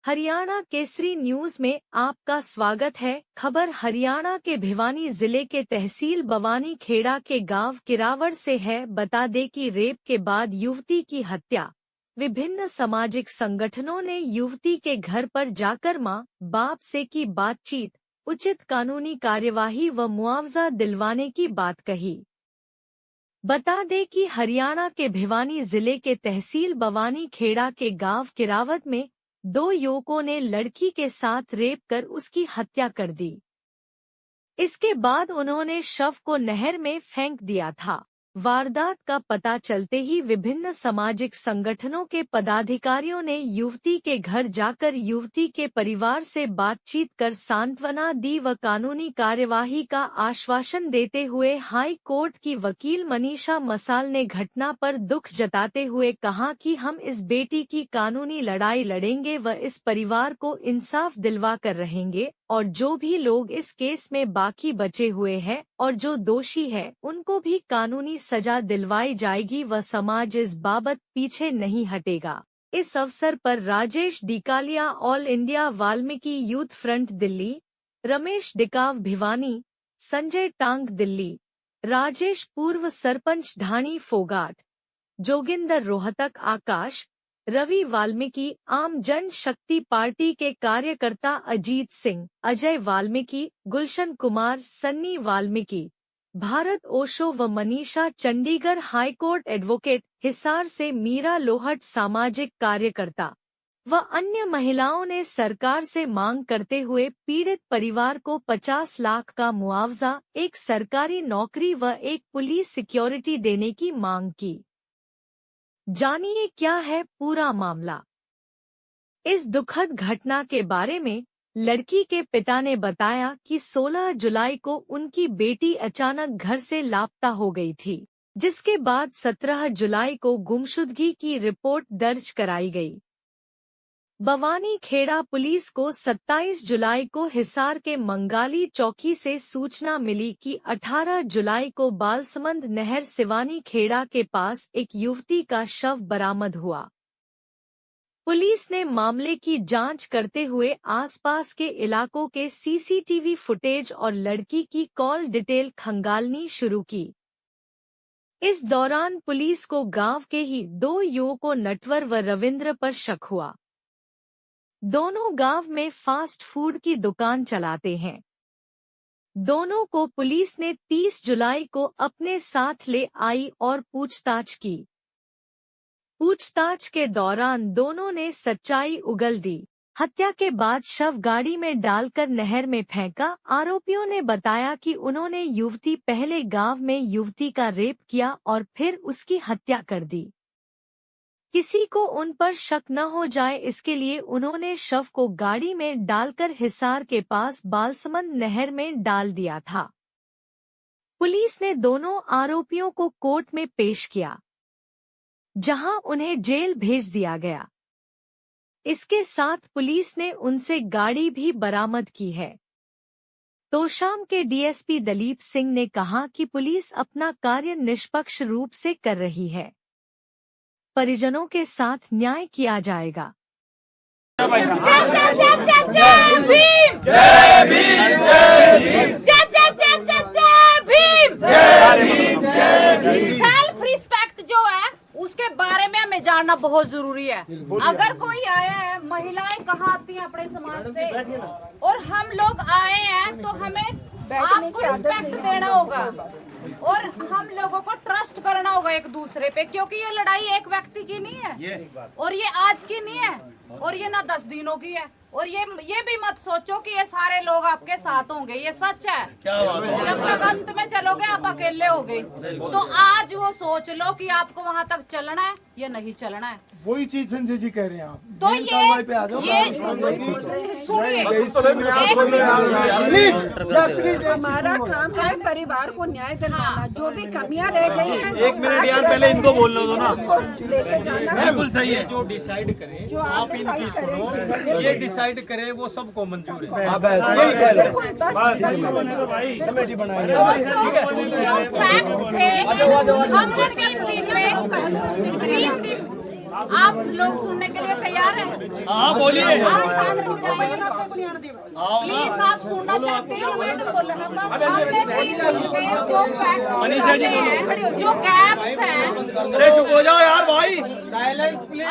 Haryana Kesari news में आपका स्वागत है। खबर हरियाणा के भिवानी जिले के तहसील बवानी खेड़ा के गांव किरावड़ से है। बता दें कि रेप के बाद युवती की हत्या। विभिन्न सामाजिक संगठनों ने युवती के घर पर जाकर मां बाप से की बातचीत, उचित कानूनी कार्यवाही व मुआवजा दिलवाने की बात कही। बता दें कि हरियाणा के भिवानी जिले के तहसील बवानी खेड़ा के गांव किरावत में 2 युवकों ने लड़की के साथ रेप कर उसकी हत्या कर दी। इसके बाद उन्होंने शव को नहर में फेंक दिया था। वारदात का पता चलते ही विभिन्न सामाजिक संगठनों के पदाधिकारियों ने युवती के घर जाकर युवती के परिवार से बातचीत कर सांत्वना दी व कानूनी कार्यवाही का आश्वासन देते हुए हाई कोर्ट की वकील मनीषा मसाल ने घटना पर दुख जताते हुए कहा कि हम इस बेटी की कानूनी लड़ाई लड़ेंगे व इस परिवार को इंसाफ दिलवा कर रहेंगे, और जो भी लोग इस केस में बाकी बचे हुए हैं और जो दोषी है उनको भी कानूनी सजा दिलवाई जाएगी व समाज इस बाबत पीछे नहीं हटेगा। इस अवसर पर Rajesh Dikalia all India Valmiki youth front Delhi, Ramesh Dikav Bhiwani, Sanjay Tang Delhi, Rajesh पूर्व सरपंच ढाणी फोगाट, जोगिंदर रोहतक आकाश, रवि वाल्मीकि, आम जन शक्ति पार्टी के कार्यकर्ता अजीत सिंह, अजय वाल्मीकि, गुलशन कुमार, सन्नी वाल्मीकि, भारत ओशो व मनीषा चंडीगढ़ हाईकोर्ट एडवोकेट, हिसार से मीरा लोहट सामाजिक कार्यकर्ता व अन्य महिलाओं ने सरकार से मांग करते हुए पीड़ित परिवार को 50 लाख का मुआवजा, एक सरकारी नौकरी व एक पुलिस सिक्योरिटी देने की मांग की। जानिए क्या है पूरा मामला। इस दुखद घटना के बारे में लड़की के पिता ने बताया कि 16 जुलाई को उनकी बेटी अचानक घर से लापता हो गई थी, जिसके बाद 17 जुलाई को गुमशुदगी की रिपोर्ट दर्ज कराई गई। बवानी खेड़ा पुलिस को 27 जुलाई को हिसार के मंगाली चौकी से सूचना मिली कि 18 जुलाई को बालसमंद नहर सिवानी खेड़ा के पास एक युवती का शव बरामद हुआ। पुलिस ने मामले की जांच करते हुए आसपास के इलाकों के सीसीटीवी फुटेज और लड़की की कॉल डिटेल खंगालनी शुरू की। इस दौरान पुलिस को गांव के ही 2 युवकों नटवर व रविंद्र पर शक हुआ। दोनों गांव में फास्ट फूड की दुकान चलाते हैं। दोनों को पुलिस ने 30 जुलाई को अपने साथ ले आई और पूछताछ की। पूछताछ के दौरान दोनों ने सच्चाई उगल दी। हत्या के बाद शव गाड़ी में डालकर नहर में फेंका। आरोपियों ने बताया कि उन्होंने युवती पहले गांव में युवती का रेप किया और फिर उसकी हत्या कर दी। किसी को उन पर शक न हो जाए इसके लिए उन्होंने शव को गाड़ी में डालकर हिसार के पास बालसमंद नहर में डाल दिया था। पुलिस ने दोनों आरोपियों को कोर्ट में पेश किया, जहां उन्हें जेल भेज दिया गया। इसके साथ पुलिस ने उनसे गाड़ी भी बरामद की है। तोशाम के डीएसपी दलीप सिंह ने कहा कि पुलिस अपना कार्य निष्पक्ष रूप से कर रही है। परिजनों के साथ न्याय किया जाएगा। सेल्फ रिस्पेक्ट जो है उसके बारे में हमें जानना बहुत जरूरी है। अगर कोई आया है, महिलाएं कहाँ आती हैं अपने समाज से, और हम लोग आए हैं तो हमें आपको रिस्पेक्ट देना होगा और हम लोगों को ट्रस्ट करना होगा एक दूसरे पे, क्योंकि ये लड़ाई एक व्यक्ति की नहीं है और ये आज की नहीं है और ये ना 10 दिनों की है। और ये भी मत सोचो कि ये सारे लोग आपके साथ होंगे, ये सच है। जब तक अंत में चलोगे आप अकेले होगे। तो आज वो सोच लो कि आपको वहाँ तक चलना है या नहीं चलना है। वही चीज संजय जी कह रहे हैं आप। तो ये सुनिए, हमारा काम है परिवार को न्याय दिलाना। जो भी कमियां रह गई हैं, एक मिनट यार पहले इनको बोलने दो ना। लेके जाना बिल्कुल सही है। जो डिसाइड करें जो आप इनकी सुनो, ये डिसाइड करें वो सबको मंजूर है। कमेटी बनाएंगे। जो फैक्ट थे हमने 3 दिन में आप लोग सुनने के लिए तैयार हैं? हाँ बोलिए। आप शांत हो जाइए। प्लीज, आप सुनना चाहते हो? हमने 3 दिन में जो फैक्ट निकाले हैं, जो गैप्स हैं, अरे चुप हो जाओ यार भाई।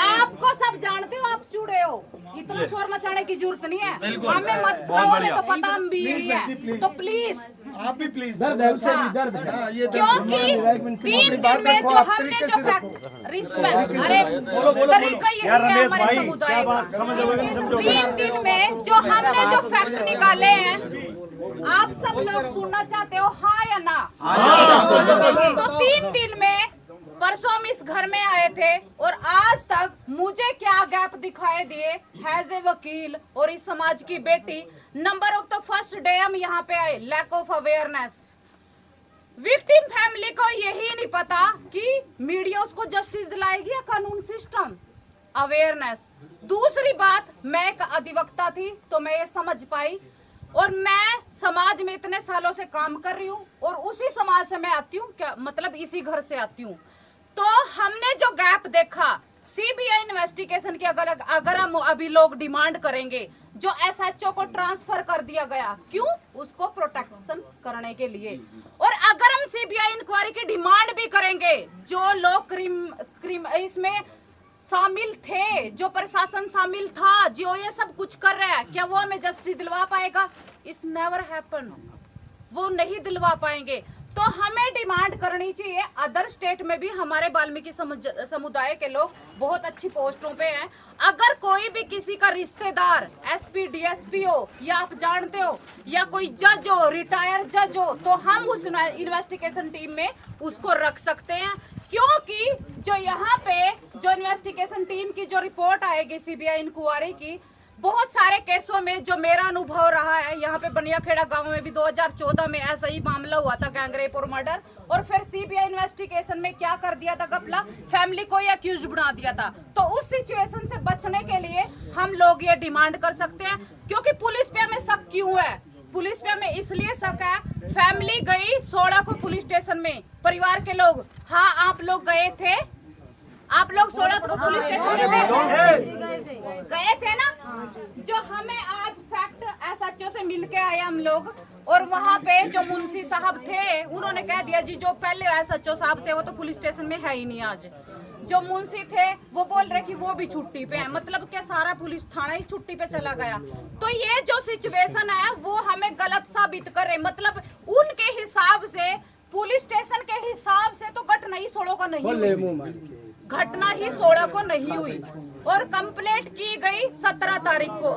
आपको सब जानते हो, आप जुड़े हो, इतना शोर मचाने की जरूरत नहीं है। हमें मत सिखाओ, हमें तो पता हम भी है। तो प्लीज आप भी प्लीज दर्द है, उसे भी दर्द है। ये क्योंकि 3 दिन में जो हमने जो रिस्पेक्ट, अरे तरीका यही है हमारे समुदाय का। 3 दिन में जो हमने जो फैक्ट निकाले हैं, आप सब लोग सुनना चाहते हो, हाँ या ना? तो 3 दिन में परसों हम इस घर में आए थे और आज तक मुझे क्या गैप दिखाई दिए हैज ए वकील और इस समाज की बेटी। Number of the first day हम यहाँ पे आए, lack of awareness. Victim family को यही नहीं पता कि मीडिया उसको जस्टिस दिलाएगी या कानून सिस्टम। अवेयरनेस। दूसरी बात, मैं एक अधिवक्ता थी तो मैं ये समझ पाई, और मैं समाज में इतने सालों से काम कर रही हूँ और उसी समाज से मैं आती हूँ, क्या मतलब इसी घर से आती हूँ। तो हमने जो गैप देखा सीबीआई इन्वेस्टिगेशन की, अगर हम अभी लोग डिमांड करेंगे जो एसएचओ को ट्रांसफर कर दिया गया, क्यों? उसको प्रोटेक्शन करने के लिए। और अगर हम सीबीआई इंक्वायरी की डिमांड भी करेंगे, जो लोग इसमें शामिल थे, जो प्रशासन शामिल था, जो ये सब कुछ कर रहा है, क्या वो हमें जस्टिस दिलवा पाएगा? It's never happen. वो नहीं दिलवा पाएंगे। तो हमें डिमांड करनी चाहिए। अदर स्टेट में भी हमारे वाल्मीकि समुदाय के लोग बहुत अच्छी पोस्टों पे हैं। अगर कोई भी किसी का रिश्तेदार एसपी डीएसपी हो, या आप जानते हो, या कोई जज हो, रिटायर जज हो, तो हम उस इन्वेस्टिगेशन टीम में उसको रख सकते हैं। क्योंकि जो यहाँ पे जो इन्वेस्टिगेशन टीम की जो रिपोर्ट आएगी सीबीआई इंक्वायरी की, बहुत सारे केसों में जो मेरा अनुभव रहा है, यहाँ पे बनियाखेड़ा गांव में भी 2014 में ऐसा ही मामला हुआ था, गैंगरेप और मर्डर, और फिर सीबीआई इन्वेस्टिगेशन में क्या कर दिया था घपला, फैमिली को ही अक्यूज्ड बना दिया था। तो उस सिचुएशन से बचने के लिए हम लोग ये डिमांड कर सकते हैं। क्योंकि पुलिस पे हमें शक क्यों है? पुलिस पे हमें इसलिए शक है, फैमिली गई 16 को पुलिस स्टेशन में, परिवार के लोग, हाँ आप लोग गए थे, आप लोग 16 को पुलिस स्टेशन में गए थे ना? जो हमें आज फैक्ट एसएचओ से मिलके आए हम लोग, और वहाँ पे जो मुंशी साहब थे उन्होंने कह दिया जी जो पहले एसएचओ साहब थे वो तो पुलिस स्टेशन में है ही नहीं आज। जो मुंशी थे वो बोल रहे कि वो भी छुट्टी पे है, मतलब क्या सारा पुलिस थाना ही छुट्टी पे चला गया। तो ये जो सिचुएशन है वो हमें गलत साबित करे, मतलब उनके हिसाब से, पुलिस स्टेशन के हिसाब से तो घटना ही 16 को नहीं हुई, घटना ही 16 को नहीं हुई, और कंप्लेंट की गई 17 तारीख को।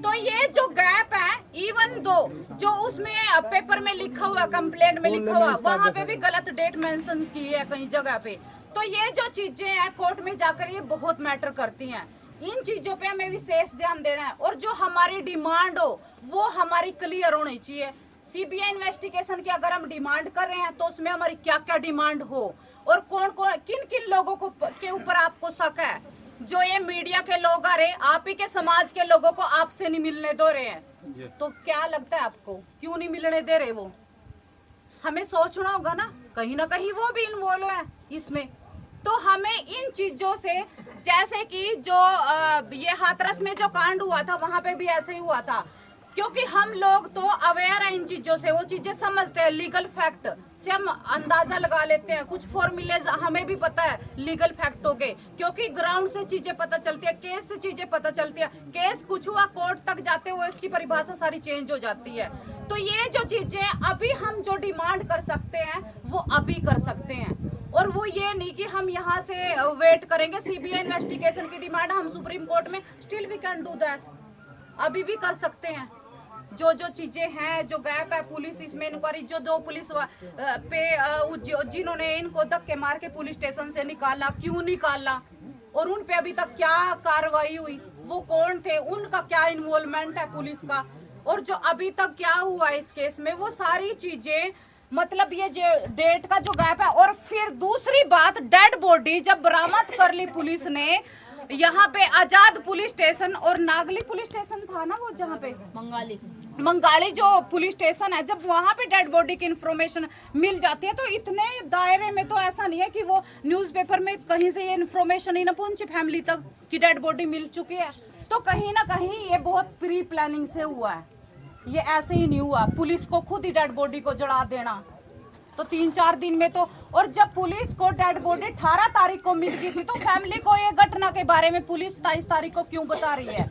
तो ये जो गैप है, इवन दो जो उसमें पेपर में लिखा हुआ, कंप्लेंट में लिखा हुआ, वहाँ पे भी गलत डेट मेंशन की है कई जगह पे। तो ये जो चीजें हैं कोर्ट में जाकर ये बहुत मैटर करती हैं। इन चीजों पे हमें विशेष ध्यान देना है, और जो हमारी डिमांड हो वो हमारी क्लियर होनी चाहिए। सीबीआई इन्वेस्टिगेशन की अगर हम डिमांड कर रहे हैं तो उसमें हमारी क्या क्या डिमांड हो, और कौन कौन किन किन लोगों को के ऊपर आपको शक है। जो ये मीडिया के लोग आ रहे, आप ही के समाज के लोगों को आपसे नहीं मिलने दे रहे हैं, तो क्या लगता है आपको क्यों नहीं मिलने दे रहे? वो हमें सोचना होगा ना कहीं वो भी इन्वॉल्व है इसमें। तो हमें इन चीजों से, जैसे कि जो ये हाथरस में जो कांड हुआ था वहां पे भी ऐसे ही हुआ था, क्योंकि हम लोग तो अवेयर है इन चीजों से, वो चीजें समझते हैं, लीगल फैक्ट से हम अंदाजा लगा लेते हैं, कुछ फॉर्मूलेज हमें भी पता है लीगल फैक्टों के, क्योंकि ग्राउंड से चीजें पता चलती है, केस से चीजें पता चलती है। केस कुछ हुआ, कोर्ट तक जाते हुए उसकी परिभाषा सारी चेंज हो जाती है। तो ये जो चीजें अभी हम जो डिमांड कर सकते हैं वो अभी कर सकते हैं, और वो ये नहीं कि हम यहाँ से वेट करेंगे सीबीआई इन्वेस्टिगेशन की डिमांड हम सुप्रीम कोर्ट में, still we can do that, अभी भी कर सकते हैं। जो जो चीजें हैं, जो गैप है पुलिस इसमें इंक्वायरी, जो 2 पुलिस पे जिन्होंने इनको धक्के मार के पुलिस स्टेशन से निकाला, क्यों निकाला, और उन पे अभी तक क्या कार्रवाई हुई, वो कौन थे, उनका क्या इन्वॉल्वमेंट है पुलिस का, और जो अभी तक क्या हुआ इस केस में, वो सारी चीजें, मतलब ये जो डेट का जो गैप है। और फिर दूसरी बात, डेड बॉडी जब बरामद कर ली पुलिस ने, यहाँ पे आजाद पुलिस स्टेशन और नागली पुलिस स्टेशन था ना, वो जहाँ पे मंगाली जो पुलिस स्टेशन है, जब वहां पे डेड बॉडी की इंफॉर्मेशन मिल जाती है तो इतने दायरे में तो ऐसा नहीं है कि वो न्यूज़पेपर में कहीं से ये इंफॉर्मेशन ही ना पहुंचे फैमिली तक कि डेड बॉडी मिल चुकी है। तो कहीं ना कहीं ये बहुत प्री प्लानिंग से हुआ है, ये ऐसे ही नहीं हुआ। पुलिस को खुद ही डेड बॉडी को जला देना तो 3-4 दिन में तो, और जब पुलिस को डेड बॉडी 18 तारीख को मिल गई थी तो फैमिली को ये घटना के बारे में पुलिस 27 तारीख को क्यों बता रही है?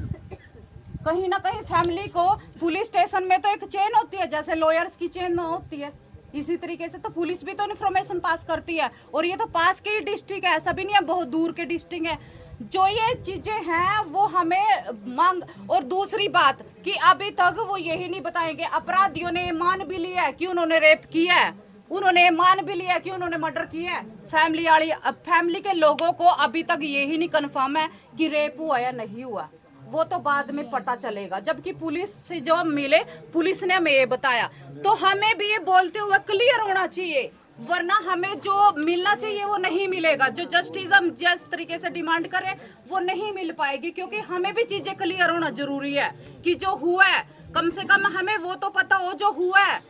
कहीं ना कहीं फैमिली को, पुलिस स्टेशन में तो एक चेन होती है, जैसे लॉयर्स की चेन होती है, इसी तरीके से तो पुलिस भी तो इन्फॉर्मेशन पास करती है। और ये तो पास के ही डिस्ट्रिक्ट है, ऐसा भी नहीं है बहुत दूर के डिस्ट्रिक्ट है। जो ये चीजें हैं वो हमें मांग, और दूसरी बात कि अभी तक वो यही नहीं बताएंगे, अपराधियों ने मान भी लिया है कि उन्होंने रेप किया है, उन्होंने मान भी लिया कि उन्होंने मर्डर किया है। फैमिली के लोगों को अभी तक यही नहीं कंफर्म है कि रेप हुआ या नहीं हुआ, वो तो बाद में पता चलेगा। जबकि पुलिस से जब हम मिले, पुलिस ने हमें ये बताया, तो हमें भी ये बोलते हुए क्लियर होना चाहिए, वरना हमें जो मिलना चाहिए वो नहीं मिलेगा। जो जस्टिस हम जिस तरीके से डिमांड करें वो नहीं मिल पाएगी, क्योंकि हमें भी चीजें क्लियर होना जरूरी है कि जो हुआ है कम से कम हमें वो तो पता हो जो हुआ है।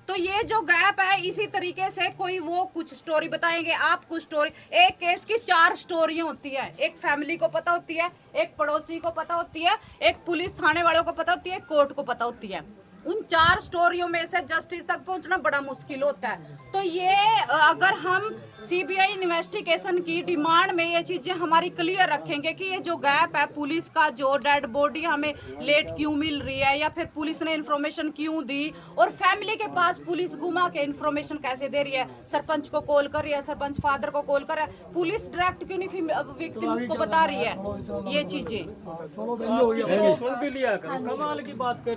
तो ये जो गैप है, इसी तरीके से कोई वो कुछ स्टोरी बताएंगे, आप कुछ स्टोरी, एक केस की 4 स्टोरियां होती है, एक फैमिली को पता होती है, एक पड़ोसी को पता होती है, एक पुलिस थाने वालों को पता होती है, कोर्ट को पता होती है। उन 4 स्टोरियों में से जस्टिस तक पहुंचना बड़ा मुश्किल होता है। तो ये अगर हम सीबीआई इन्वेस्टिगेशन की डिमांड में ये चीजें हमारी क्लियर रखेंगे कि ये जो गैप है, पुलिस का जो डेड बॉडी हमें लेट क्यों मिल रही है, या फिर पुलिस ने इन्फॉर्मेशन क्यों दी, और फैमिली के पास पुलिस घुमा के इन्फॉर्मेशन कैसे दे रही है, सरपंच को कॉल कर रही है, सरपंच फादर को कॉल कर रहा है, पुलिस डायरेक्ट क्यों नहीं विक्टिम्स को बता रही है ये चीजें। सुन भी लिया करो, कमाल की बात कर